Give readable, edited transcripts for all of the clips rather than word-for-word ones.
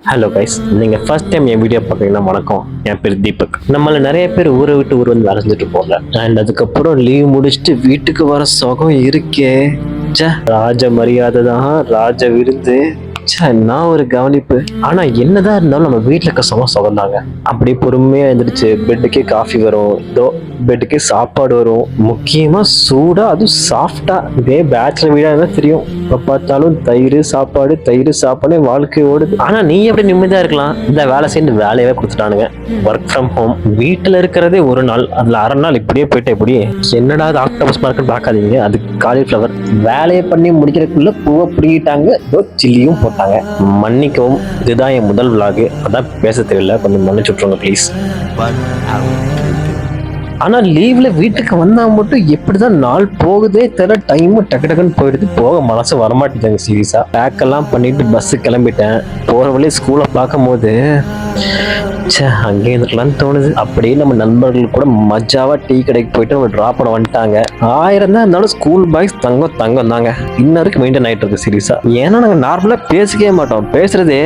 Hello guys, நீங்கள் first time என் video பார்க்குறீங்கன்னா வணக்கம். என் பேர் தீபக். நம்மள நிறைய பேர் ஊரை விட்டு ஊர் வந்து வரைஞ்சிட்டு போகல. அண்ட் அதுக்கப்புறம் லீவ் முடிச்சுட்டு வீட்டுக்கு வர சுகம் இருக்கே. ராஜ மரியாதை தான், ராஜ விருந்து. நான் ஒரு கவனிப்பு. ஆனா என்னதான் இருந்தாலும் நம்ம வீட்டுல இருக்க சுகம் தாங்க. அப்படியே பொறுமையா எழுந்திரிச்சு பெட்டுக்கே காஃபி வரும், இதோ பெட்டுக்கே சாப்பாடு வரும், முக்கியமா சூடா, அதுவும் சாஃப்டா. இதே பேச்சுலர் வீடா இருந்தா தெரியும், இப்ப பார்த்தாலும் தயிர் சாப்பாடு வாழ்க்கை ஓடுது. ஆனா நீ எப்படி நிம்மதியா இருக்கலாம்? இந்த வேலை செய்ய வேலையவே கொடுத்துட்டானுங்க. Work from home. வீட்டுல இருக்கிறதே ஒரு நாள், அதுல அரை நாள் இப்படியே போயிட்டு எப்படி என்னடா அது ஆக்டோபஸ் மார்க்கெட் பார்க்காதீங்க, அது காலிஃபிளவர். வேலையை பண்ணி முடிக்கிறதுக்குள்ள பூவை பிடிக்கிட்டாங்க, சில்லியும் போட்டாங்க. மன்னிக்கவும், இதுதான் என் முதல் விளாக், அதான் பேச தெரியல, கொஞ்சம் மன்னிச்சு விட்டுருங்க ப்ளீஸ். ஆனா லீவ்ல வீட்டுக்கு வந்தா மட்டும் எப்படிதான் நாள் போகுதே தெரியல. டைம் டக்கு டக்குன்னு போயிடுது, போக மனசு வரமாட்டேங்க. சீரியஸா பேக் எல்லாம் பண்ணிட்டு பஸ் கிளம்பிட்டேன். போற வழி ஸ்கூலை பார்க்கும் போது அங்கே இருந்துக்கலாம்னு தோணுது. அப்படியே நம்ம நண்பர்கள் கூட மஜாவா டீ கடைக்கு போயிட்டு நம்ம டிராப் பண்ண வந்துட்டாங்க. 1000 தான் இருந்தாலும் ஸ்கூல் பாய்ஸ் தங்கம் தாங்க. இன்னருக்கு மெயின்டைன் ஆயிட்டு இருக்கு சீரியஸா. ஏன்னா நாங்க நார்மலா பேசிக்கவே மாட்டோம். பேசுறதே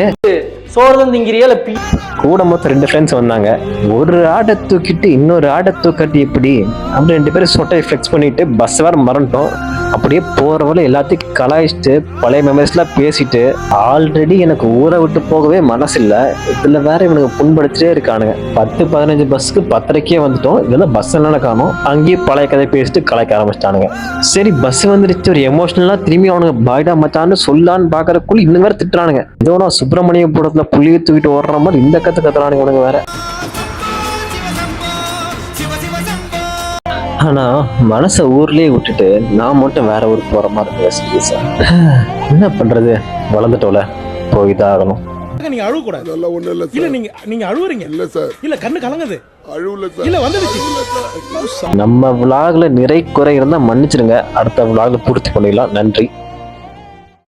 கூட மொத்தம் 2 ஃப்ரெண்ட்ஸ் வந்தாங்க. ஒரு ஆடை தூக்கிட்டு இன்னொரு ஆடை தூக்கட்டி எப்படி அப்படி 2 பேரும் சொட்டையை ஃபிளெக்ஸ் பண்ணிட்டு பஸ் வேற மறந்துட்டோம். அப்படியே போறவரை எல்லாத்தையும் கலாய்ச்சிட்டு பழைய மெமரிஸ்லாம் பேசிட்டு, ஆல்ரெடி எனக்கு ஊரை விட்டு போகவே மனசு இல்லை, இதுல வேற இவனுக்கு புண்படுத்திட்டே இருக்கானுங்க. 10-15 பஸ்ஸுக்கு 10:30 வந்துட்டோம். இதெல்லாம் பஸ் என்னென்ன காணும், அங்கேயே பழைய கதை பேசிட்டு கலாய்க்க ஆரம்பிச்சிட்டானுங்க. சரி பஸ் வந்துருச்சு, ஒரு எமோஷனலா திரும்பி அவனுங்க பாய்டா மச்சான்னு சொல்லான்னு பாக்குறதுக்குள்ள இன்னும் வேற திட்டுறானுங்க. இதோ நான் சுப்பிரமணியபுரத்துல புள்ளியை தூக்கிட்டு ஓடுற மாதிரி இந்த கத்துறானுங்க இவனுங்க வேற. ஆனா மனசை ஊர்லயே விட்டுட்டு நான் மட்டும் வேற ஊருக்கு போற மாதிரி இருக்கு. என்ன பண்றது, வளர்ந்துட்டோல, போய்தான் ஆகணும். நீங்க அழுவ கூடாது. அதெல்லாம் ஒண்ணு இல்ல இல்ல சார். நீங்க அழுவுறீங்க. இல்ல சார். இல்ல கண்ணு கலங்குது. அழுவல சார். இல்ல வந்துடுச்சு. நம்ம விளாக்ல நிறை குறை இருந்தா மன்னிச்சிருங்க. அடுத்த விளாக்ல பூர்த்தி பண்ணிடலாம். நன்றி.